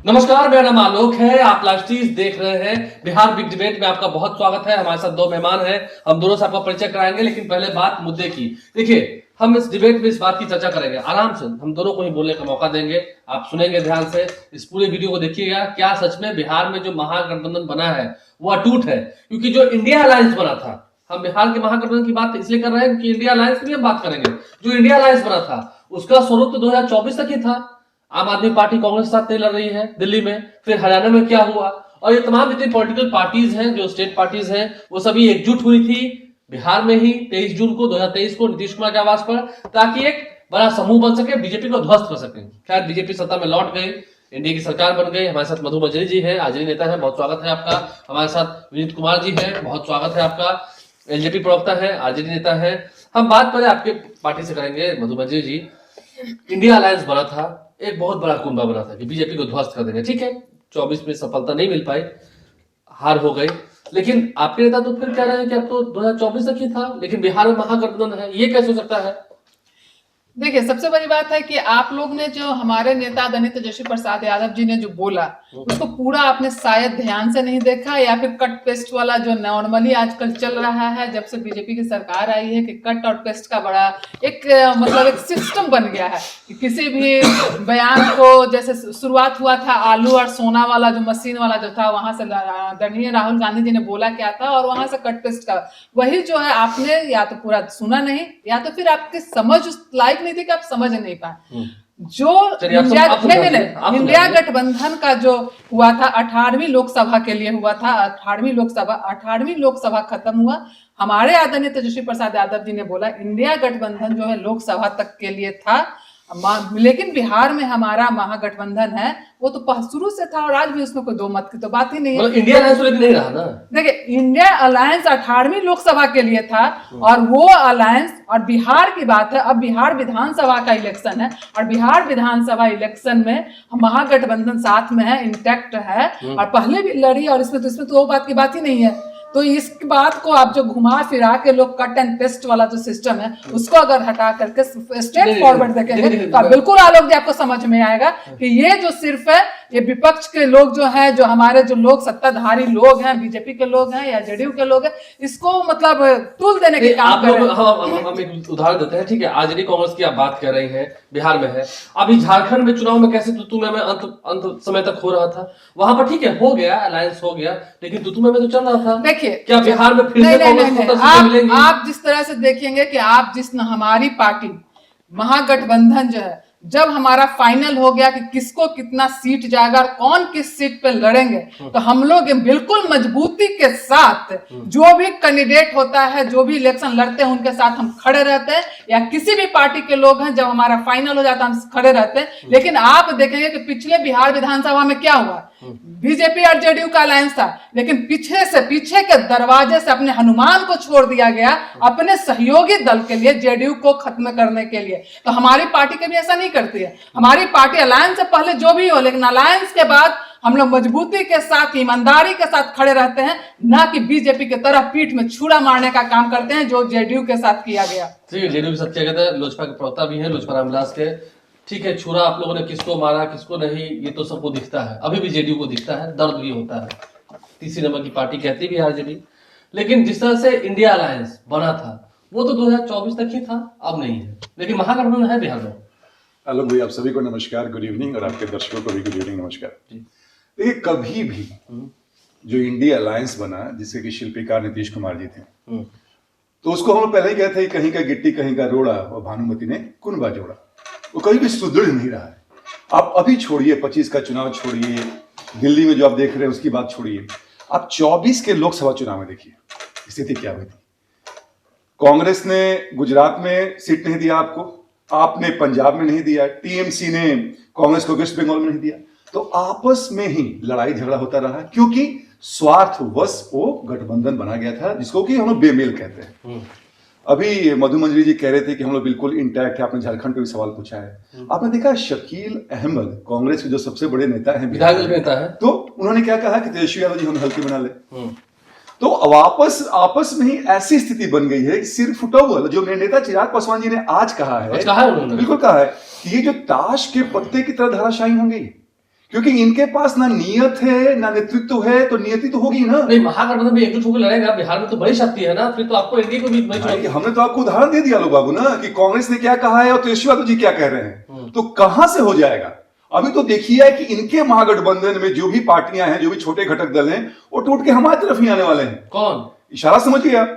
नमस्कार, मेरा नाम आलोक है। आप लाइव देख रहे हैं। बिहार बिग डिबेट में आपका बहुत स्वागत है। हमारे साथ दो मेहमान हैं, हम दोनों से आपका परिचय कराएंगे। लेकिन पहले बात मुद्दे की। देखिए, हम इस डिबेट में इस बात की चर्चा करेंगे, आराम से हम दोनों को ही बोलने का मौका देंगे। आप सुनेंगे ध्यान से, इस पूरे वीडियो को देखिएगा। क्या सच में बिहार में जो महागठबंधन बना है वो अटूट है? क्योंकि जो इंडिया अलायंस बना था, हम बिहार के महागठबंधन की बात इसलिए कर रहे हैं कि इंडिया अलायंस की भी हम बात करेंगे। जो इंडिया अलायंस बना था उसका स्वरूप तो 2024 तक ही था। आम आदमी पार्टी कांग्रेस के साथ नहीं लड़ रही है दिल्ली में, फिर हरियाणा में क्या हुआ, और ये तमाम जितनी पॉलिटिकल पार्टीज हैं, जो स्टेट पार्टीज हैं, वो सभी एकजुट हुई थी बिहार में ही 23 जून को 2023 को नीतीश कुमार के आवास पर, ताकि एक बड़ा समूह बन सके, बीजेपी को ध्वस्त कर सके। खैर, बीजेपी सत्ता में लौट गई, इंडिया की सरकार बन गई। हमारे साथ मधु मंजरी जी है, आजरी नेता है, बहुत स्वागत है आपका। हमारे साथ विनीत कुमार जी है, बहुत स्वागत है आपका। एलजेपी प्रवक्ता है, आरजेडी नेता है। हम बात पहले आपके पार्टी से करेंगे। मधु मंजरी जी, इंडिया अलायंस बना था, एक बहुत बड़ा कुंभा बना था कि बीजेपी को ध्वस्त कर देंगे। ठीक है, 24 में सफलता नहीं मिल पाई, हार हो गई। लेकिन आपके नेता तो फिर कह रहे हैं कि अब तो 2024 तक ही था, लेकिन बिहार में महागठबंधन है, ये कैसे हो सकता है? देखिए, सबसे बड़ी बात है कि आप लोग ने जो हमारे नेता आदरणीय तेजस्वी प्रसाद यादव जी ने जो बोला उसको पूरा आपने शायद ध्यान से नहीं देखा, या फिर कट पेस्ट वाला जो नॉर्मली आजकल चल रहा है जब से बीजेपी की सरकार आई है, कि कट और पेस्ट का बड़ा एक मतलब एक सिस्टम बन गया है कि किसी भी बयान को, जैसे शुरुआत हुआ था आलू और सोना वाला जो मशीन वाला जो था, वहां से आदरणीय राहुल गांधी जी ने बोला क्या था और वहां से कट पेस्ट का वही जो है, आपने या तो पूरा सुना नहीं या तो फिर आपकी समझ उस लायक नहीं थी कि आप समझ नहीं पाए। जो इंडिया गठबंधन का जो हुआ था 18वीं लोकसभा के लिए हुआ था, 18वीं लोकसभा खत्म हुआ, हमारे आदरणीय तेजस्वी प्रसाद यादव जी ने बोला इंडिया गठबंधन जो है लोकसभा तक के लिए था, लेकिन बिहार में हमारा महागठबंधन है वो तो शुरू से था और आज भी उसमें कोई दो मत की तो बात ही नहीं है। इंडिया अलायंस नहीं रहा ना। देखिए, इंडिया अलायंस 18वीं लोकसभा के लिए था और वो अलायंस, और बिहार की बात है, अब बिहार विधानसभा का इलेक्शन है और बिहार विधानसभा इलेक्शन में महागठबंधन साथ में है, इंटैक्ट है और पहले भी लड़ी, और इसमें तो वो बात की बात ही नहीं है। तो इस बात को आप जो घुमा फिरा के लोग कट एंड पेस्ट वाला जो सिस्टम है उसको अगर हटा करके स्ट्रेट फॉरवर्ड देखेंगे तो बिल्कुल आलोक जी आपको समझ में आएगा कि ये जो सिर्फ है, ये विपक्ष के लोग जो हैं, जो हमारे जो लोग सत्ताधारी लोग हैं, बीजेपी के लोग हैं या जेडीयू के लोग हैं, इसको मतलब टूल देने के काम कर रहे हैं। हम एक उदाहरण देते हैं। ठीक है, आरजेडी कांग्रेस की आप बात कर रही हैं, बिहार में है। अभी झारखंड में चुनाव में कैसे तुतुमे में अंत समय तक हो रहा था, वहां पर ठीक है हो गया, अलायंस हो गया, लेकिन तुतुमे में तो चल रहा था। देखिए, क्या बिहार में फिर से कांग्रेस को सीटें मिलेंगी? आप जिस तरह से देखेंगे कि आप हमारी पार्टी महागठबंधन जो है, जब हमारा फाइनल हो गया कि किसको कितना सीट जाएगा और कौन किस सीट पे लड़ेंगे, तो हम लोग बिल्कुल मजबूती के साथ जो भी कैंडिडेट होता है, जो भी इलेक्शन लड़ते हैं, उनके साथ हम खड़े रहते हैं, या किसी भी पार्टी के लोग हैं, जब हमारा फाइनल हो जाता है हम खड़े रहते हैं। लेकिन आप देखेंगे कि पिछले बिहार विधानसभा में क्या हुआ, बीजेपी और जेडीयू का अलायंस था, लेकिन पीछे के दरवाजे से अपने हनुमान को छोड़ दिया गया अपने सहयोगी दल के लिए, जेडीयू को खत्म करने के लिए। तो हमारी पार्टी कभी ऐसा नहीं करती है। हमारी पार्टी अलायंस से पहले जो भी हो, लेकिन अलायंस के बाद हम लोग मजबूती के साथ, ईमानदारी के साथ खड़े रहते हैं, ना कि बीजेपी की तरह पीठ में छुरा मारने का काम करते हैं जो जेडीयू के साथ किया गया। जेडीयू के साथ किया गया था। लोजपा के प्रवक्ता भी है, लोजपा रामविलास के। ठीक है, छुरा आप लोगों ने किसको मारा किसको नहीं, ये तो सबको दिखता है, अभी भी जेडीयू को दिखता है, दर्द भी होता है। तीसरी नंबर की पार्टी कहती भी है आरजेडी। लेकिन जिस तरह से इंडिया अलायंस बना था वो तो 2024 तक ही था, अब नहीं है, लेकिन महागठबंधन है बिहार में। आलोक भाई, आप सभी को नमस्कार, गुड इवनिंग, और आपके दर्शकों को भी गुड इवनिंग, नमस्कार। देखिए, कभी भी जो इंडिया अलायंस बना, जिसके की शिल्पकार नीतीश कुमार जी थे, तो उसको हम लोग पहले ही कहते हैं कहीं का गिट्टी कहीं का रोड़ा और भानुमति ने कुनबा जोड़ा। वो कहीं भी सुदृढ़ नहीं रहा है। आप अभी छोड़िए 25 का चुनाव, छोड़िए दिल्ली में जो आप देख रहे हैं उसकी बात छोड़िए, आप 24 के लोकसभा चुनाव में देखिए स्थिति क्या हुई थी। कांग्रेस ने गुजरात में सीट नहीं दिया आपको, आपने पंजाब में नहीं दिया, टीएमसी ने कांग्रेस को वेस्ट बंगाल में नहीं दिया, तो आपस में ही लड़ाई झगड़ा होता रहा, क्योंकि स्वार्थवश वो गठबंधन बना गया था, जिसको कि हम लोग बेमेल कहते हैं। अभी मधु मंजरी जी कह रहे थे कि हम लोग बिल्कुल इंटैक्ट है, आपने झारखंड का भी सवाल पूछा है। आपने देखा शकील अहमद, कांग्रेस के जो सबसे बड़े नेता हैं, विधायक नेता है, तो उन्होंने क्या कहा कि तेजस्वी यादव जी हम हल्के बना ले। तो अब आपस में ही ऐसी स्थिति बन गई है, सिर फुटबॉल जो मेरे नेता चिराग पासवान जी ने आज कहा है, बिल्कुल कहा है कि ये जो ताश के पत्ते की तरह धराशायी होंगे, क्योंकि इनके पास ना नियत है ना नेतृत्व है, तो नियति तो होगी ना। नहीं, महागठबंधन में एकजुट होकर लड़ेगा, बिहार में तो बड़ी शक्ति है ना, फिर तो आपको एनडीए को भी भाई, हमने तो आपको उदाहरण दे दिया लोग बाबू ना, कि कांग्रेस ने क्या कहा है और तेजस्वी यादव जी क्या कह रहे हैं, तो कहां से हो जाएगा। अभी तो देखिए कि इनके महागठबंधन में जो भी पार्टियां हैं, जो भी छोटे घटक दल हैं, वो टूट के हमारी तरफ ही आने वाले हैं। कौन? इशारा समझिए आप।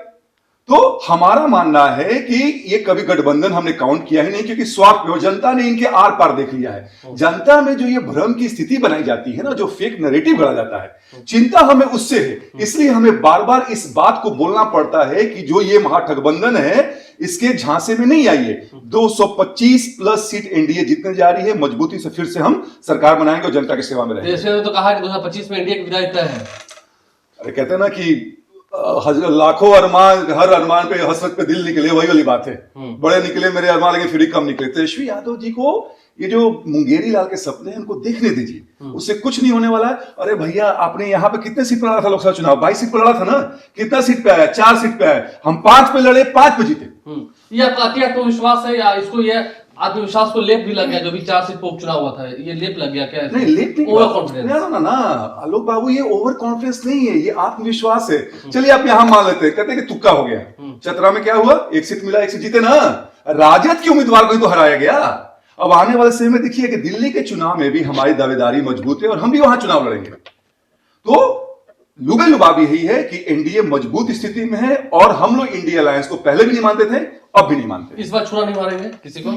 तो हमारा मानना है कि ये कभी गठबंधन हमने काउंट किया ही नहीं, क्योंकि स्वार्थ में जनता ने इनके आर पार देख लिया है। जनता में जो ये भ्रम की स्थिति बनाई जाती है ना, जो फेक नैरेटिव गढ़ा जाता है, चिंता हमें उससे है। इसलिए हमें बार बार इस बात को बोलना पड़ता है कि जो ये महागठबंधन है, इसके झांसे में नहीं आइए। 225 प्लस सीट एनडीए जीतने जा रही है, मजबूती से फिर से हम सरकार बनाएंगे और जनता की सेवा में रहेंगे। जैसे तो कहा कि 2025 में एनडीए की विदाई तय है। अरे कहते हैं ना कि लाखों अरमान, हर अरमान पे हसरत पे दिल निकले, वही वाली बात है। बड़े निकले मेरे अरमान, लेकिन फिर कम निकले। तेजस्वी यादव जी को ये जो मुंगेरी लाल के सपने हैं, उनको देखने दीजिए, उससे कुछ नहीं होने वाला है। अरे भैया, आपने यहाँ पे कितने सीट पर लड़ा था लोकसभा चुनाव? 22 सीट पर लड़ा था ना। कितना सीट पे आया? 4 सीट पे आया। हम 5 पे लड़े, 5 पे जीते। ये आपका अति आत्मविश्वास है या इसको ये आत्मविश्वास को लेप भी लग गया? जो भी 4 सीट पर उपचुनाव हुआ था, ये लेप लग गया क्या? नहीं, लेप नहीं, ओवर कॉन्फिडेंस। ना आलोक बाबू, ये ओवर कॉन्फिडेंस नहीं है, ये आत्मविश्वास है। चलिए आप यहां मान लेते हैं, कहते हैं कि तुक्का हो गया। चतरा में क्या हुआ? 1 सीट मिला, 1 सीट जीते ना। राजद के उम्मीदवार को ही तो हराया गया। अब आने वाले समय में देखिए कि दिल्ली के चुनाव में भी हमारी दावेदारी मजबूत है और हम भी वहां चुनाव लड़ेंगे। तो लुबे लुबाब यही है कि एनडीए मजबूत स्थिति में है, और हम लोग इंडिया अलायंस को पहले भी नहीं मानते थे, अब भी नहीं मानते। इस बार छुरा नहीं मारेंगे किसी को?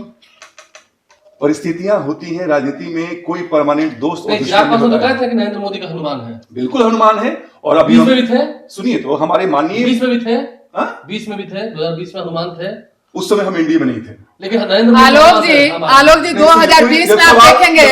परिस्थितियां होती हैं राजनीति में, कोई परमानेंट दोस्त और चिराग पासवान तो कहते हैं कि नरेंद्र मोदी का हनुमान है। बिल्कुल हनुमान है। और अभी 20 में भी थे, सुनिए तो, हमारे माननीय 20 में भी थे, हाँ? 20 में भी थे, 2020 में हनुमान थे। उस समय हम एनडीए में नहीं थे, लेकिन नरेंद्र आलोक जी 2020 में आप देखेंगे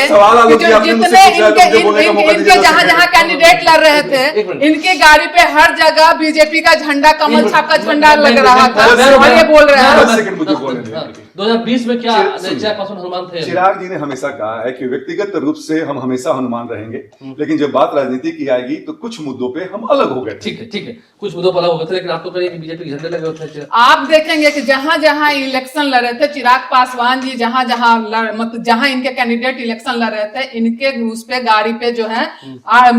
कि जो जितने इनके जहां कैंडिडेट लड़ रहे थे, इनके गाड़ी पे हर जगह बीजेपी का झंडा, कमल छाप का झंडा लग रहा था, और ये बोल रहे हैं 2020 में क्या चिराग पासवान हनुमान थे? चिराग जी ने हमेशा कहा है कि व्यक्तिगत रूप से हम हमेशा हनुमान रहेंगे, लेकिन जब बात राजनीति की आएगी तो कुछ मुद्दों पे हम अलग हो गए। ठीक है, कुछ मुद्दों पर अलग हो गए थे, लेकिन आप तो करिए कि बीजेपी के झंडे लगे होते थे। आप देखेंगे कि जहां जहां इलेक्शन लड़ रहे थे चिराग पासवान जी, जहां जहां मतलब जहां इनके कैंडिडेट इलेक्शन लड़ रहे थे, इनके उस पे गाड़ी पे जो है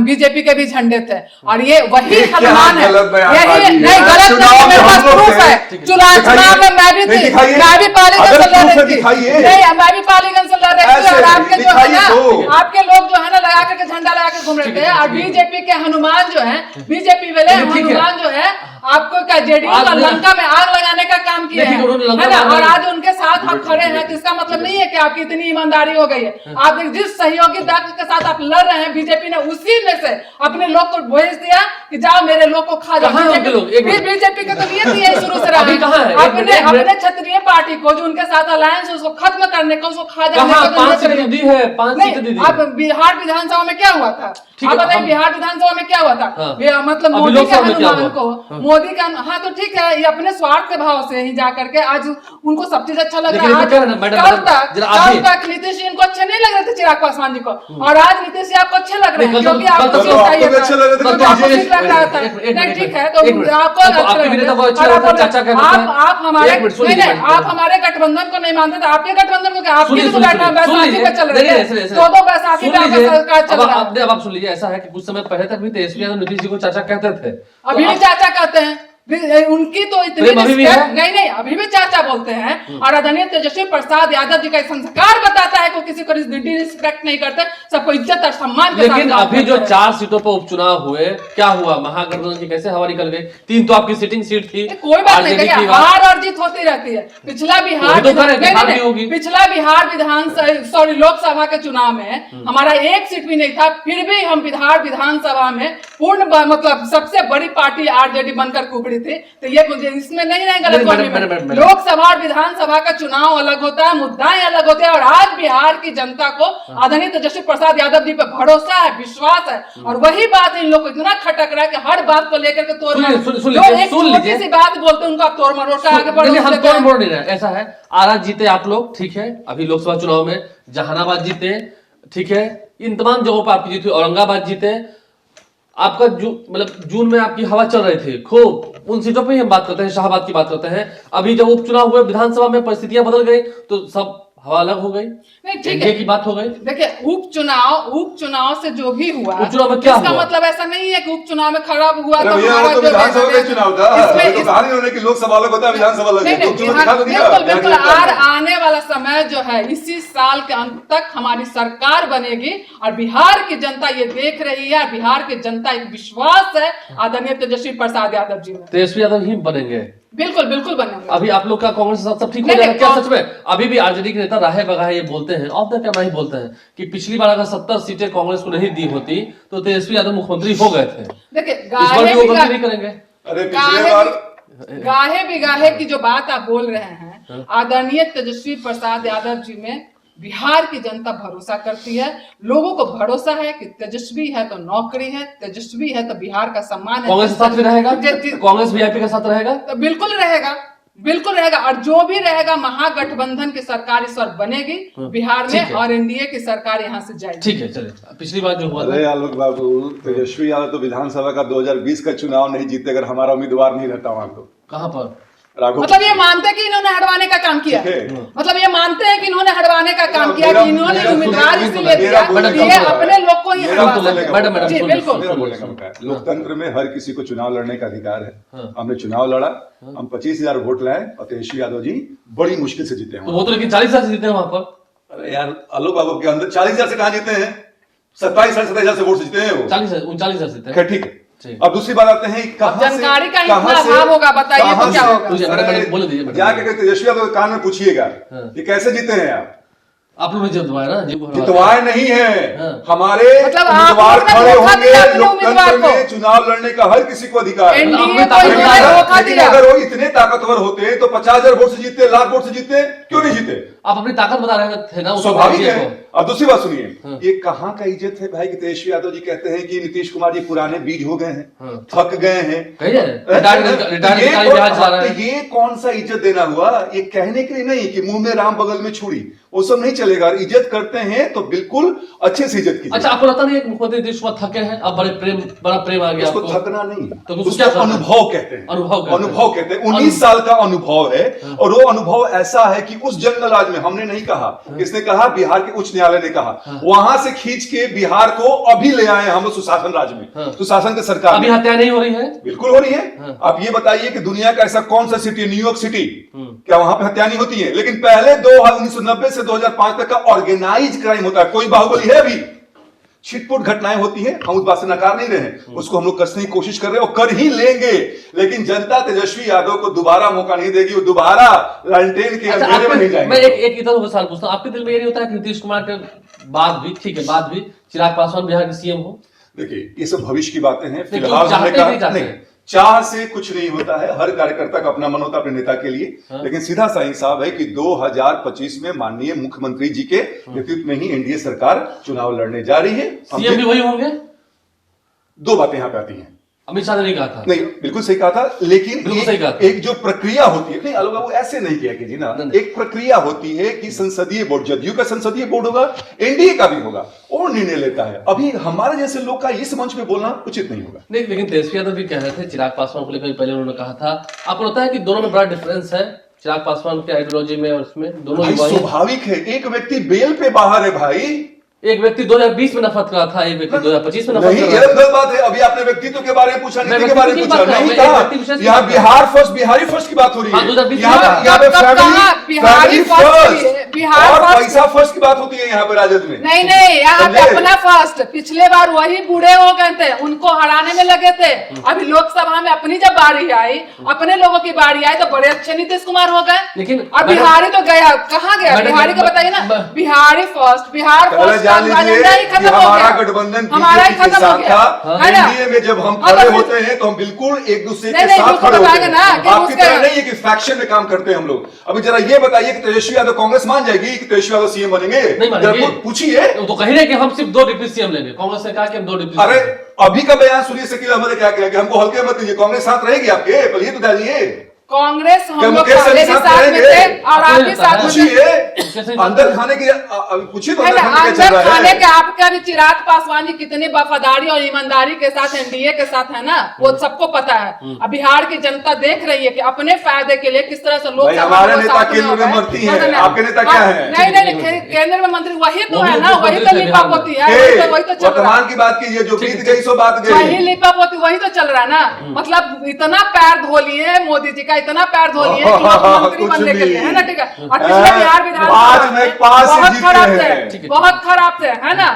बीजेपी के भी झंडे थे। और ये वही हनुमान है। यही नहीं, गलत नहीं, मेरे पास प्रूफ है। चुनाव में मैं भी थी, मैं भी पालीगंज से लड़ रही थी, नहीं मैं भी पालीगंज से लड़ रही थी। और आपके जो है ना, आपके लोग जो है ना लगा करके झंडा लगा के घूम रहे थे। और बीजेपी के हनुमान जो है, बीजेपी वाले हनुमान जो है, आपको क्या जेडीयू का लंका में आग लगाने का काम किया है ना। और आज उनके साथ आप खड़े हैं, तो इसका मतलब नहीं है कि आपकी इतनी ईमानदारी हो गई है। आप जिस सहयोगी दल के साथ आप लड़ रहे हैं, बीजेपी ने उसी में से अपने लोग को भेज दिया कि जाओ मेरे लोग को खा जाओ। बीजेपी का तो ये थी शुरू से रहा, अपने क्षत्रिय पार्टी को जो उनके साथ अलायंस है उसको खत्म करने का, उसको खा जाने का। 5 सीटें दी है, 5 सीटें दी। अब बिहार विधानसभा में क्या हुआ था? आप बताइए, बिहार विधानसभा में क्या हुआ था? मतलब मोदी के हनुमान को, मोदी का, हाँ तो ठीक है, ये अपने स्वार्थ के भाव से ही जाकर के आज उनको सब चीज अच्छा लग रहा है। कल तक नीतीश जी इनको अच्छे नहीं लग रहे थे, चिराग पासवान जी को, और आज नीतीश जी आपको अच्छे लग रहे हैं क्योंकि आपको सीट चाहिए था, सीट लग रहा था। नहीं ठीक है, तो आपको आप हमारे आप हमारे गठबंधन को नहीं मानते थे। आपके गठबंधन को क्या, आपके तो बैठा बैसाखी पे चल रहे थे, 2 बैसाखी पे सरकार चल रहा है। अब आप सुन लीजिए, ऐसा है कि कुछ समय पहले तक भी तेजस्वी यादव नीतीश जी को चाचा कहते थे, अभी भी चाचा कहते हैं। उनकी तो इतनी नहीं, अभी भी चाचा बोलते हैं। और आदरणीय तेजस्वी प्रसाद यादव जी का संस्कार बताता है कि किसी को डिसरिस्पेक्ट नहीं करते, सबको इज्जत और सम्मान के साथ। लेकिन अभी जो 4 सीटों पर उपचुनाव हुए, क्या हुआ? महागठबंधन की कैसे हवा निकल गई? 3 तो आपकी सिटिंग सीट थी। कोई बात नहीं, हार और जीत होती रहती है। पिछला बिहार लोकसभा के चुनाव में हमारा 1 सीट भी नहीं था, फिर भी हम बिहार विधानसभा में पूर्ण मतलब सबसे बड़ी पार्टी आरजेडी बनकर उभरी थी। तो ये इसमें नहीं रहेगा। लोकसभा और विधानसभा का चुनाव अलग होता है, मुद्दाएं अलग होते हैं। और आज बिहार की जनता को आदरणीय तेजस्वी प्रसाद यादव जी पे भरोसा है, विश्वास है। और वही बात इन लोग को इतना खटक रहा है कि हर बात को लेकर के तोड़ मरोड़, छोटी सी बात बोलते हैं उनको आप तोड़ मरोड़ का आगे बढ़ो। हम तोड़ मरोड़ नहीं रहे। ऐसा है, आरा जीते आप लोग, ठीक है, अभी लोकसभा चुनाव में जहानाबाद जीते, ठीक है, इन तमाम जगहों पर आपकी जीत हुई, औरंगाबाद जीते, आपका मतलब जून में आपकी हवा चल रही थी खूब। उन सीटों पे ही हम बात करते हैं, शाहबाद की बात करते हैं। अभी जब उपचुनाव हुए, विधानसभा में परिस्थितियां बदल गई, तो सब हवा अलग हो गई, नहीं ठीक एनडीए है। की बात हो गई। देखिए उपचुनाव से जो भी हुआ, उपचुनाव में क्या इसका हुआ? मतलब ऐसा नहीं है कि उपचुनाव में खराब हुआ अरे तो भैया हमारा वो तो जो विधानसभा का इसमें- चुनाव था, इसमें- अभी तो कहा नहीं उन्होंने कि लोकसभा अलग होता है विधानसभा अलग नहीं है, नहीं तो चुनाव दिखा तो दिया बिल्कुल क्या बिल्कुल किया था? आने वाला समय जो है इसी साल के अंत तक हमारी सरकार बनेगी और बिहार की जनता ये देख रही है, बिहार की जनता एक विश्वास है आदरणीय तेजस्वी प्रसाद यादव जी में। तेजस्वी यादव ही बनेंगे। बिल्कुल बिल्कुल बनेंगे। अभी आप लोग का कांग्रेस के साथ सब ठीक हो नहीं, जाएगा नहीं, क्या सच में? अभी भी आरजेडी के नेता राहे बगाहे ये बोलते हैं, ऑफ द कैमरा ही बोलते हैं कि पिछली बार अगर 70 सीटें कांग्रेस को नहीं दी होती तो तेजस्वी यादव मुख्यमंत्री हो गए थे। देखिए इस बार भी वो गलती नहीं करेंगे। अरे पिछले बार गाहे बिगाहे की जो बात आप बोल रहे हैं, आदरणीय तेजस्वी प्रसाद यादव जी में बिहार की जनता भरोसा करती है। लोगों को भरोसा है कि तेजस्वी है तो नौकरी है, तेजस्वी है तो बिहार का सम्मान है। कांग्रेस के साथ भी रहेगा, जी- कांग्रेस वीआईपी के साथ रहेगा। तो बिल्कुल रहेगा, बिल्कुल रहेगा। और जो भी रहेगा महागठबंधन की सरकार इस बार बनेगी बिहार ठीक में है। और एनडीए की सरकार यहाँ से जाएगी। ठीक है, चलिए पिछली बार जो हुआ था, अरे आलोक बाबू, तेजस्वी यादव तो विधानसभा का 2020 का चुनाव नहीं जीते अगर हमारा उम्मीदवार नहीं रहता वहां तो। कहाँ पर? राघव मतलब ये मानते हैं कि इन्होंने हटवाने का काम किया, ठीक है। मतलब ये मानते हैं कि इन्होंने हटवाने का काम किया, मेरा- कि इन्होंने मेरा उम्मीदवार सुनिए, इसलिए मेरा दिया बोलने कि का ये मौका है। अपने लोग को ही मेरा हटवा बोलने सके। का मौका है। जी बिल्कुल। मेरा बोलने का मौका है। लोकतंत्र में हर किसी को चुनाव लड़ने का अधिकार है। हमने चुनाव लड़ा, हम 25,000 वोट लाए और तेजस्वी यादव जी बड़ी मुश्किल से जीते हैं तो वो तो लेकिन 40,000 जीते हैं वहां पर। अरे यार आलोक बाबू के अंदर 40,000 से कहाँ जीते हैं? 27,000 से वोट से जीते हैं वो। 39,000 जीते हैं। खैर ठीक है। ठीक। अब दूसरी बात आते हैं कहाँ से- जानकारी का कहाँ इतना से- अभाव होगा, बताइए तो कहाँ क्या से- होगा? मुझे मैडम बोले दीजिए, मैडम। जाके के तेजस्वी यादव के कान में पूछिएगा हाँ। कि कैसे जीते हैं आप। लोग ने जितवाया ना, जितवाए नहीं है, हाँ। हमारे मतलब आप उम्मीदवार लोगों ने खड़े धोखा होंगे। दिया अपने लोकतंत्र उम्मीदवार को। में चुनाव लड़ने का हर किसी को अधिकार है। एनडीए अपनी को ताकत इन्होंने दिखाया। धोखा लेकिन दिया। अगर वो इतने ताकतवर होते तो 50,000 वोट से जीतते, लाख वोट से जीतते, क्यों नहीं जीते? आप अपनी ताकत बता रहे थे ना उस स्वाभाविक एनडीए है। को। अब दूसरी बात सुनिए, हाँ। ये कहाँ का इज्जत है भाई कि तेजस्वी यादव जी कहते हैं कि नीतीश कुमार जी पुराने बीज हो गए हैं, हाँ। थक गए हैं। कहिए, रिटायर्ड अधिकारी बिहार चला रहे हैं। ये कौन सा इज्जत देना हुआ? ये कहने के लिए नहीं कि मुंह में राम बगल में छुरी, वो सब नहीं चलेगा। इज्जत करते हैं तो बिल्कुल अच्छे से इज्जत कीजिए। अच्छा, आपको लगता नहीं है कि मुख्यमंत्री नीतीश कुमार थके हैं? अब बड़ा प्रेम आ गया उसको आपको? थकना नहीं, तो उसको उसको क्या करना है? अनुभव कहते हैं। अनुभव अनुभव कहते हैं। 19 साल का अनुभव है और वो अनुभव ऐसा है कि उस जंगल राज में हमने नहीं कहा, किसने कहा? बिहार के उच्च न्यायालय ने कहा। वहां से खींच के बिहार को अभी ले आए हम सुशासन राज में, सुशासन की सरकार अभी में। हत्या नहीं हो रही है? बिल्कुल हो रही है। आप ये बताइए कि दुनिया का ऐसा कौन सा सिटी, न्यूयॉर्क सिटी, क्या वहां पे हत्या नहीं होती है? लेकिन पहले 1990 से 2005 तक का ऑर्गेनाइज क्राइम होता है। कोई बाहुबली है अभी? छिटपुट घटनाएं होती हैं, हम उस बात से नकार नहीं रहे हैं, उसको हम लोग कसने की कोशिश कर रहे हैं और कर ही लेंगे। लेकिन जनता तेजस्वी यादव को दोबारा मौका नहीं देगी, वो दोबारा लालटेन के अच्छा, अंधेरे में नहीं जाएंगे। मैं एक इधर को सवाल पूछता हूँ, आपके दिल में ये नहीं होता है कि नीतीश कुमार के बाद भी, ठीक है, बाद भी चिराग पासवान बिहार के सीएम हो? देखिए ये सब भविष्य की बातें हैं। नहीं, फिलहाल जो हमने चाहते कहा नहीं चाहते। नहीं, चाह से कुछ नहीं होता है। हर कार्यकर्ता का अपना मन होता है अपने नेता के लिए। लेकिन सीधा सा हिसाब है कि 2025 में माननीय मुख्यमंत्री जी के नेतृत्व में ही एनडीए सरकार चुनाव लड़ने जा रही है। सीएम भी वही होंगे? दो बातें यहाँ पे आती हैं। अमित शाह ने नहीं कहा था। नहीं, बिल्कुल सही कहा था, लेकिन बिल्कुल सही कहा था। एक जो प्रक्रिया होती है, नहीं आलोक बाबू ऐसे नहीं किया कीजिए ना। नहीं। एक प्रक्रिया होती है कि संसदीय बोर्ड, जदयू का संसदीय बोर्ड होगा, एनडीए का भी होगा, और निर्णय लेता है। अभी हमारे जैसे लोग का इस मंच पे बोलना उचित नहीं होगा। नहीं, लेकिन तेजस्वी यादव भी कह रहे थे चिराग पासवान को लेकर, पहले उन्होंने कहा था। आपको लगता है कि दोनों में बड़ा डिफरेंस है, चिराग पासवान के आइडियोलॉजी में और उसमें? दोनों भाई युवा हैं। स्वाभाविक है, एक व्यक्ति बेल पे बाहर है भाई। एक व्यक्ति 2020 में नफरत करा था, एक व्यक्ति 2025 में नफरत नहीं, कर ये रहा है। गलत बात है। अभी आपने व्यक्तित्व के बारे में पूछा, नीति के बारे में व्यक्तित्व की पूछा बात कर रहा हूं, नहीं मैं कहा। व्यक्ति विशेष की यहाँ बात कर बिहार फर्स्ट, बिहारी फर्स्ट की बात हो रही हाँ, है। 2020 यहाँ पे कब कहा? बिहारी फैमिली फर्स्ट की है, बिहार और फर्स्ट। पैसा फर्स्ट की बात होती है यहाँ पे राजद में। नहीं नहीं, यहाँ पे समझे? अपना फर्स्ट। पिछले बार वही बूढ़े हो गए थे, उनको हराने में लगे थे। अभी लोकसभा में अपनी जब बारी आई, अपने लोगों की बारी आई, तो बड़े अच्छे नीतीश कुमार हो गए। लेकिन और बिहारी तो गया, कहाँ गया? मैडम, बिहारी का बताइए ना। मैं- बिहारी फर्स्ट, बिहार पहले फर्स्ट जान का लीजिए एजेंडा ही कि खत्म हो हमारा गया। गठबंधन हमारा ही बीजेपी के खत्म हो साथ गया, था। है ना? एनडीए में जब हम हाँ, खड़े तो होते हैं तो हम बिल्कुल एक दूसरे नहीं, के नहीं, साथ बिल्कुल खड़े होते बताएंगे ना हैं। कि आपकी उसके- तरह नहीं है कि फैक्शन में काम करते हैं हम लोग। अभी जरा ये बताइए कि तेजस्वी यादव कांग्रेस मान जाएगी कि तेजस्वी यादव सीएम बनेंगे? नहीं मानेगी। जरा पूछिए। वो तो कह रहे कि हम सिर्फ 2 डिप्टी सीएम लेंगे। कांग्रेस ने कहा कि हम 2 डिप्टी अरे सीएम। अभी का बयान सुनिए, शकील अहमद ने क्या किया कि हमको हल्के मत दीजिए, कांग्रेस साथ रहेगी आपके, पहले ये तो जानिए। कांग्रेस हम क्या लोग मुकेश पहले भी साथ साथ में रहेंगे? थे और आप भी साथ में थे। पूछिए अंदर खाने की पूछिए तो है अंदर ना, खाने क्या चल अंदर रहा खाने है। के आपका भी चिराग पासवान जी कितनी वफादारी और ईमानदारी के साथ एनडीए के साथ है ना, वो सबको पता है। अब बिहार की जनता देख रही है कि अपने फायदे के लिए किस तरह से लोग भाई हमारे नेता केंद्र में मंत्री हैं, आपके नेता क्या हैं? नहीं, केंद्र में मंत्री वही तो वो है भी ना, वही तो मुख्यमंत्री लिपा बिहार में। पोती है, वही तो चल रहा वर्तमान है। की बात कीजिए, जो बीत ठीक, गई सो बात वही गई। लिपा पोती वही तो चल रहा है ना। मतलब इतना पैर धो लिए मोदी जी का, इतना पैर धो लिए कि मुख्यमंत्री कुछ बनने के लिए, नहीं। है ना, ठीक है। और पिछले बिहार पांच में पांच से बहुत जीते खराब हैं। थे, बहुत खराब थे, है ना।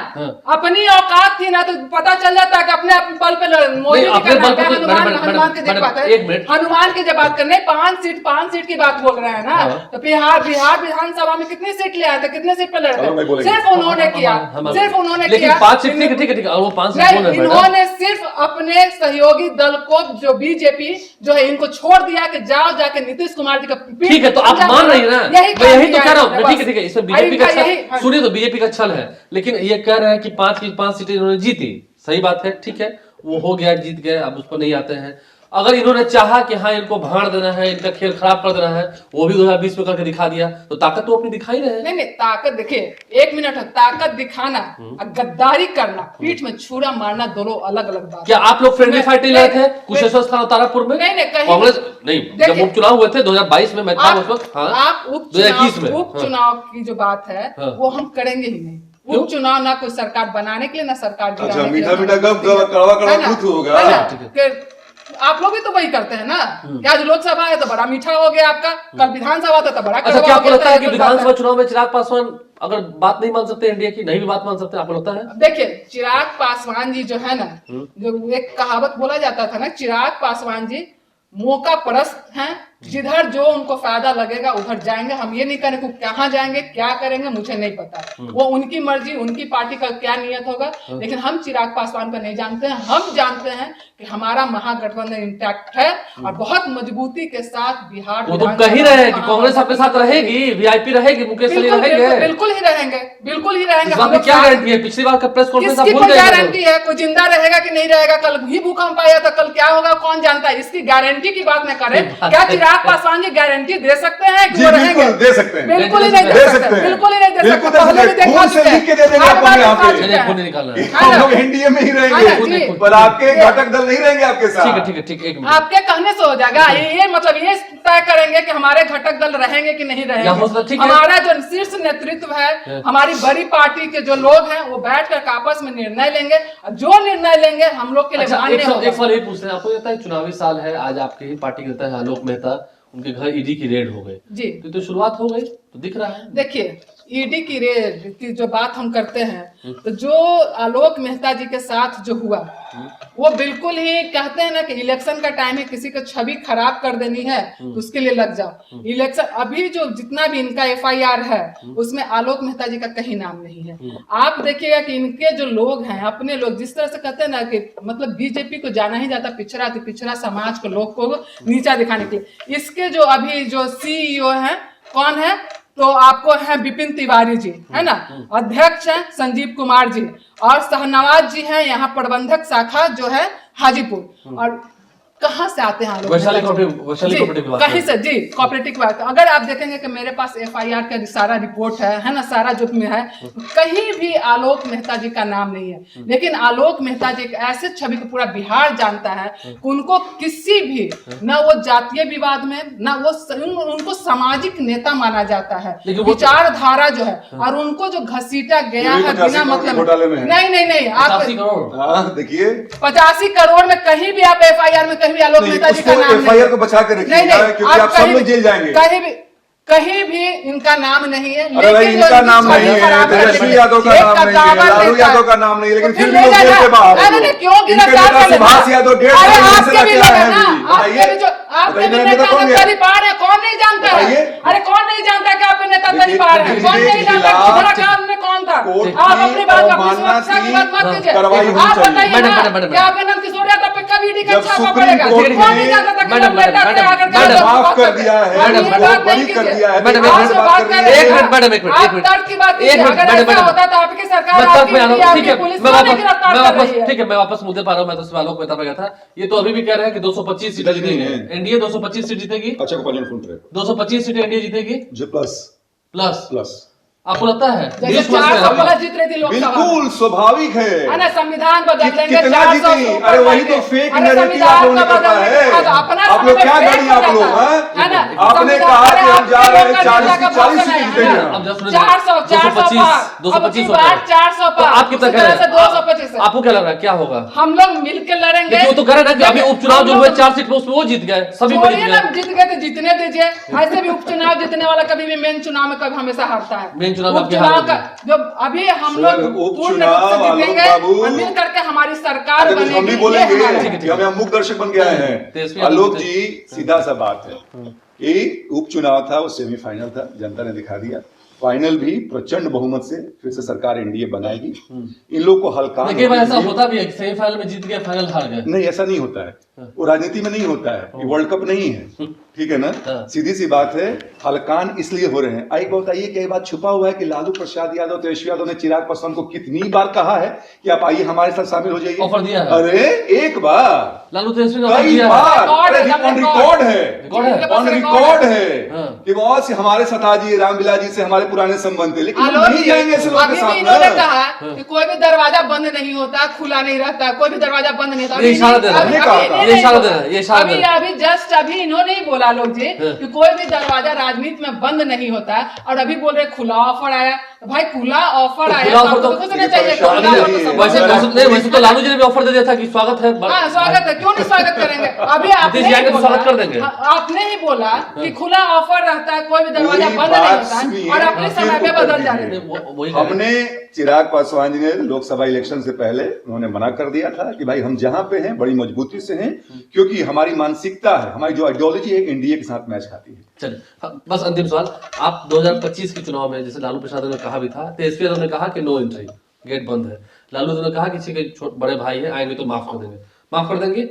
अपनी औकात थी ना तो पता चल जाता है कि अपने बल पे मोदी जी का अपने बल नाम पे है। तो- हनुमान की जब बात है, एक मिनट। हनुमान की जब बात करने 5 सीट की बात बोल रहे हैं ना, तो बिहार विधानसभा में कितनी सीट ले आए थे, कितने सीट पे लड़े चलो मैं थे? बोलेंगे। सिर्फ उन्होंने किया, सिर्फ उन्होंने लेकिन किया। 5 सीट ठीक है, ठीक है, ठीक है, और वो 5 सीट नहीं, कौन है मैडम? इन्होंने सिर्फ अपने सहयोगी दल को, जो बीजेपी जो है, इनको छोड़ दिया कि जाओ जाके नीतीश कुमार जी का पीठ ठीक है, तो आप मान रही है ना, मैं यही तो कह रहा हूँ। ठीक है, ठीक है, इसमें बीजेपी का छल, सुनिए तो बीजेपी का छल है, लेकिन ये कह रहे हैं कि 5 की 5 सीटें इन्होंने जीती, सही बात है, ठीक है, वो हो गया, जीत गए, अब उस पर नहीं आते हैं। अगर इन्होंने चाहा कि हाँ इनको भाड़ देना है, इनका खेल खराब कर देना है, वो भी 2020 में करके दिखा दिया, तो ताकत तो अपनी दिखाई रहे हैं। नहीं, ताकत देखिए, एक मिनट है, ताकत दिखाना और गद्दारी करना, पीठ में छुरा मारना, दोनों अलग अलग बात। क्या आप लोग फ्रेंडली फाइट नहीं लड़े थे कुशेश्वर स्थान और तारापुर में? नहीं, कहीं कांग्रेस नहीं, जब उपचुनाव हुए थे 2022 में, मैं था उस वक्त। हाँ, आप 2021 में उपचुनाव की जो बात है वो हम करेंगे ही नहीं। उपचुनाव ना कोई सरकार बनाने के लिए, ना सरकार गिराने के लिए। मीठा मीठा कब कड़वा कड़वा कुछ होगा। आप लोग भी तो वही करते हैं ना। क्या आज लोकसभा है तो बड़ा मीठा हो गया आपका, कल विधानसभा था तो बड़ा अच्छा, कड़वा क्या हो आपको गया लगता था, है कि ये तो विधानसभा बात है। चुनाव में चिराग पासवान अगर बात नहीं मान सकते, इंडिया की नहीं भी बात मान सकते, आपको लगता है? देखिए, चिराग पासवान जी जो है ना, जो एक कहावत बोला जाता था ना, चिराग पासवान जी मौका परस्त हैं, जिधर जो उनको फायदा लगेगा उधर जाएंगे। हम ये नहीं करेंगे कहाँ जाएंगे, क्या करेंगे, मुझे नहीं पता, वो उनकी मर्जी, उनकी पार्टी का क्या नियत होगा। लेकिन हम चिराग पासवान को नहीं जानते हैं। हम जानते हैं कि हमारा महागठबंधन इंटैक्ट है और बहुत मजबूती के साथ बिहार। वो तो कह ही रहे हैं कि कांग्रेस आपके साथ रहेगी, वीआईपी रहेगी, मुकेश सहनी रहेंगे। बिल्कुल ही रहेंगे, बिल्कुल ही रहेंगे। इस बात में क्या गारंटी है? पिछली बार का प्रेस कॉन्फ्रेंस आप किसकी भूल कोई गए। गारंटी है? कोई जिंदा रहेगा कि नहीं रहेगा? कल भी भूकंप आया था, कल क्या होगा कौन जानता है। इसकी गारंटी की बात न करें। क्या चिराग पासवान जी गारंटी दे सकते हैं कि वो रहेंगे? दे सकते हैं, बिल्कुल ही नहीं दे सकते, बिल्कुल ही नहीं दे सकते। पहले भी देखा खून से लिख के दे देंगे हर आपको बार यहाँ दिखा पे। चुके हैं। खून नहीं निकालना है। हम लोग एनडीए में ही हाँ रहेंगे, जी। पर आपके घटक दल नहीं रहेंगे आपके साथ। ठीक है, ठीक है, ठीक है, एक मिनट। आपके कहने से हो जाएगा ये मतलब ये तय करेंगे कि हमारे घटक दल रहेंगे कि नहीं या हो सकता, रहेंगे। ठीक है। हमारा जो शीर्ष नेतृत्व है, हमारी बड़ी पार्टी के जो लोग हैं, वो बैठ कर आपस में निर्णय लेंगे। जो निर्णय लेंगे हम लोग के लिए अच्छा, मान्य एक होगा। सवाल ये पूछते हैं, आपको लगता है चुनावी साल है, आज आपके ही पार्टी के नेता है आलोक मेहता, उनके घर ईडी की रेड हो गई जी, तो शुरुआत हो गई, तो दिख रहा है। देखिए, ईडी की रेड की जो बात हम करते हैं, तो जो आलोक मेहता जी के साथ जो हुआ, वो बिल्कुल ही कहते हैं ना कि इलेक्शन का टाइम है, किसी को छवि खराब कर देनी है तो उसके लिए लग जाओ। इलेक्शन अभी जो जितना भी इनका एफआईआर है, उसमें आलोक मेहता जी का कहीं नाम नहीं है। आप देखिएगा कि इनके जो लोग हैं, अपने लोग, जिस तरह से कहते हैं ना कि मतलब बीजेपी को जाना ही जाता पिछड़ा समाज को, लोग को नीचा दिखाने के लिए। इसके जो अभी जो सीईओ हैं, कौन है? तो आपको है विपिन तिवारी जी, है ना। अध्यक्ष हैं संजीव कुमार जी, और सहनवाज जी हैं यहाँ प्रबंधक शाखा जो है हाजीपुर। और कहाँ से आते हैं आलोक वैशाली मेहता जी? कोऑपरेटिव की बात कहीं से जी, कोऑपरेटिव की बात। अगर आप देखेंगे कि मेरे पास एफआईआर का सारा रिपोर्ट है ना, सारा जो में है, कहीं भी आलोक मेहता जी का नाम नहीं है। लेकिन आलोक मेहता जी एक ऐसे छवि को पूरा बिहार जानता है, उनको किसी भी न वो जातीय विवाद में, न वो उनको सामाजिक नेता माना जाता है, विचारधारा जो है, और उनको जो घसीटा गया है बिना मतलब। नहीं, आप 85 करोड़ देखिए 85 करोड़ में कहीं भी आप एफआईआर में कहीं भी आलोक मेहता जी का नाम नहीं। एफआईआर को बचा के रखिएगा, क्योंकि आप सब लोग जेल जाएंगे। कहीं भी इनका नाम नहीं है। अरे भाई, इनका नाम नहीं है, तेजस्वी यादव का नाम नहीं है, लालू यादव का नाम नहीं है, लेकिन फिर भी लोग जेल के बाहर हैं। क्यों गिरफ्तार कर लेते हैं? सुभाष यादव 1.5 साल आपके से भी क्या लोग है हैं ना, आपके भी जो आपके भी नेता तलीबान है, कौन नहीं जानता है? अरे कौन नहीं जानता कि आपके नेता तलीबान है? कौन नहीं जानता किधर का आदमी कौन था? आप अपनी बात मत कीजिए। आप बताइए ना कि आपके नंद किशोर यादव पे कब ईडी का जब छापा सुप्रीम पड़ेगा? कोर्ट कौन ने- नहीं चाहता था कि मैडम, लंबे मैडम, टाके आकर के मैडम, लोग माफ बात कर करें। दिया है, आप ये बहुत बात बड़ी नहीं कर कीजिए। दिया है, मैडम, आप मैडम, जो बात कर रहे हैं एक ना, मिनट, मैडम, एक मिनट, आप एक मिनट। तर्क की बात एक कीजिए। मिनट, अगर मैडम, ऐसा मैडम। होता तो आपकी सरकार मैं तक आपकी में आ रहा हूँ, आपकी ठीक है, पुलिस मैं क्यों नहीं वापस गिरफ्तार मैं कर वापस रही है? ठीक है, मैं वापस मुद्दे पर आ रहा हूँ। मैं तो सवालों को बता था। ये तो अभी भी कह रहे हैं कि 225 सीटें नहीं जीतेंगे, है। एनडीए 225 सीट जीतेगी, अच्छा को पहले फोन करें 225 सीटें एनडीए जीतेगी जो प्लस प्लस। प्लस आपको लगता है जैसे 20 वर्ष में 400 हम- प्लस जीत रही थी लोकसभा में। बिल्कुल स्वाभाविक है। ना संविधान बदल देंगे, कितना 400 जीती? से ऊपर अरे वही जाएंगे। तो फेक अरे नैरेटिव संविधान आप लोगों ने का करता बदल है। देंगे। अपना आप लोग समय क्या फेक गढ़ी हो आप लोग, जाता है। हैं? है ना? आपने संविधान- कहा अरे कि हम आपके जा रहे हैं लोग का 40 नेता का 40 भाषण है, सीट है ना? जीतेंगे। अब जब सुनिए, 400 225 पार। अब की 225 बार होता है। 400 तो पार। आप कितना उसी कह रहे तरह से हैं? 225 है। आपको क्या लग रहा है क्या होगा? हम लोग मिलकर लड़ेंगे। लेकिन वो तो कह रहे हैं ना कि अभी देखिए, उपचुनाव हम जो लोग- हुए 4 सीट पे उसमें वो जीत गए, सभी पे छोड़िए जीत ना, गए। जीत गए तो जीतने दीजिए। ऐसे भी उपचुनाव जीतने वाला कभी भी मेन चुनाव में कभी हमेशा हारता है। मेन चुनाव में आपकी उपचुनाव हार का होगी। जो अभी हम सर, लोग पूर्ण रूप से उपचुनाव जीतेंगे आलोक बाबू। और मिल करके हमारी सरकार अरे कुछ हम बनेगी। भी ये बोलेंगे हमारा ठीक है, है। कि हमें हम मुख्य दर्शक बन के आए तेजस्वी हैं। यादव आलोक जी जी सीधा सा बात है, ये उपचुनाव था, वो सेमीफाइनल था, जनता ने दिखा दिया। फाइनल भी प्रचंड बहुमत से फिर से सरकार एनडीए बनाएगी। इन लोग को हल्का लेकिन भाई ऐसा होता भी है कि सेमीफाइनल में जीत गए, फाइनल हार गए। नहीं, ऐसा नहीं होता है, वो राजनीति में नहीं होता है, ये वर्ल्ड कप नहीं है, ठीक है ना। हाँ। सीधी सी बात है, हलकान इसलिए हो रहे हैं। एक बताइए क्या बात छुपा हुआ है कि लालू प्रसाद यादव, तेजस्वी यादव ने चिराग पासवान को कितनी बार कहा है कि आप आइए हमारे साथ शामिल हो जाइए? ऑफर दिया है। अरे एक बार, लालू तेजस्वी ने ऑफर कई दिया है। बार, रिकॉर्ड अरे है, ऑन रिकॉर्ड है, रिकॉर्ड है? इनके पास ऑन रिकॉर्ड रिकॉर्ड है। है हाँ। कि बहुत से हमारे सता जी, रामविला जी से हमारे पुराने संबंध थे, लेकिन हम आलोक नहीं जी, जाएंगे ऐसे लोगों के अभी भी साथ इन्होंने में। कहा कि कोई भी दरवाजा बंद नहीं होता, खुला नहीं रहता, कोई भी दरवाजा बंद नहीं होता। ये इशारा दे रहा है। अभी- ये अभी कहा इन्हें था। ये नहीं इशारा बोला। दे रहा है, ये इशारा दे अभी रहा अभी जस्ट अभी इन्होंने ही बोला लोग जी हाँ। कि कोई भी दरवाजा राजनीति में बंद नहीं होता, और अभी बोल रहे खुला ऑफर आया। तो भाई खुला ऑफर आया खुला तो ऑफर तो आपको सोचना चाहिए कि परेशानी खुला ऑफर नहीं तो है। सब वैसे बंद वैसे है। नहीं, वैसे तो लालू जी ने भी ऑफर दे दिया था कि स्वागत है। हाँ, स्वागत है, क्यों नहीं स्वागत करेंगे? अभी आपने नीतीश जी आएंगे ही तो बोला, स्वागत कर देंगे। हाँ, आपने ही बोला कि खुला ऑफर रहता है, कोई भी दरवाजा पूरी बंद नहीं बात होता सुनिए, और अपने फिर समय पे उत्तर बदल जा दीजिए। रहे हैं। वही कह रहे हैं। हमने चिराग पासवान जी ने लोकसभा इलेक्शन से पहले उन्होंने मना कर दिया था कि भाई हम जहां पे हैं बड़ी मजबूती से हैं, क्योंकि हमारी मानसिकता है, हमारी जो आइडियोलॉजी है एनडीए के साथ मैच खाती है। चलिए हाँ, बस अंतिम सवाल। आप 2025 के चुनाव में जैसे लालू प्रसाद ने कहा भी था, तेजस्वी यादव ने कहा कि नो एंट्री, गेट बंद है। लालू जी ने कहा किसी के बड़े भाई हैं, आएंगे तो माफ कर देंगे। माफ कर देंगे?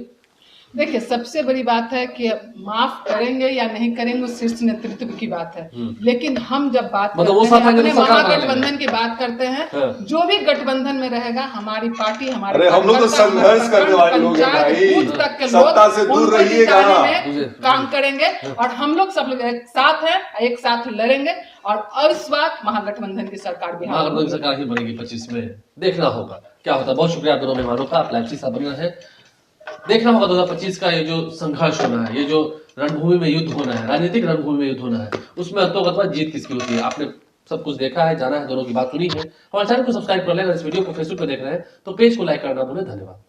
देखिए, सबसे बड़ी बात है कि माफ करेंगे या नहीं करेंगे वो शीर्ष नेतृत्व की बात है। लेकिन हम जब बात मतलब वो करते साथ हैं, आएंगे तो अपने सरकार बना महागठबंधन की बात करते हैं, हाँ। जो भी गठबंधन में रहेगा, हमारी पार्टी, हमारे अरे हम लोग तो कार्यकर्ता, संघर्ष हमारे करने वाले लोग हैं पंचायत, भाई। बूथ तक के सत्ता लोग से दूर उनको रहिएगा। जिताने में मुझे- काम करेंगे और हम लोग सब लोग एक साथ हैं, एक साथ लड़ेंगे और इस बार महागठबंधन की सरकार बिहार में महागठबंधन की सरकार ही बनेगी 25 में, देखना होगा क्या होता है। बहुत शुक्रिया आप दोनों मेहमानों का, आप लाइव साथ बने रहे। देखना होगा 2025 का ये जो संघर्ष होना है, ये जो रणभूमि में युद्ध होना है, राजनीतिक रणभूमि में युद्ध होना है, उसमें अंतोगत जीत किसकी होती है। आपने सब कुछ देखा है, जाना है, दोनों की बात सुनी है। हमारे चैनल को सब्सक्राइब कर लें। अगर इस वीडियो को फेसबुक पर देख रहे हैं तो पेज को लाइक करना भूलें। धन्यवाद।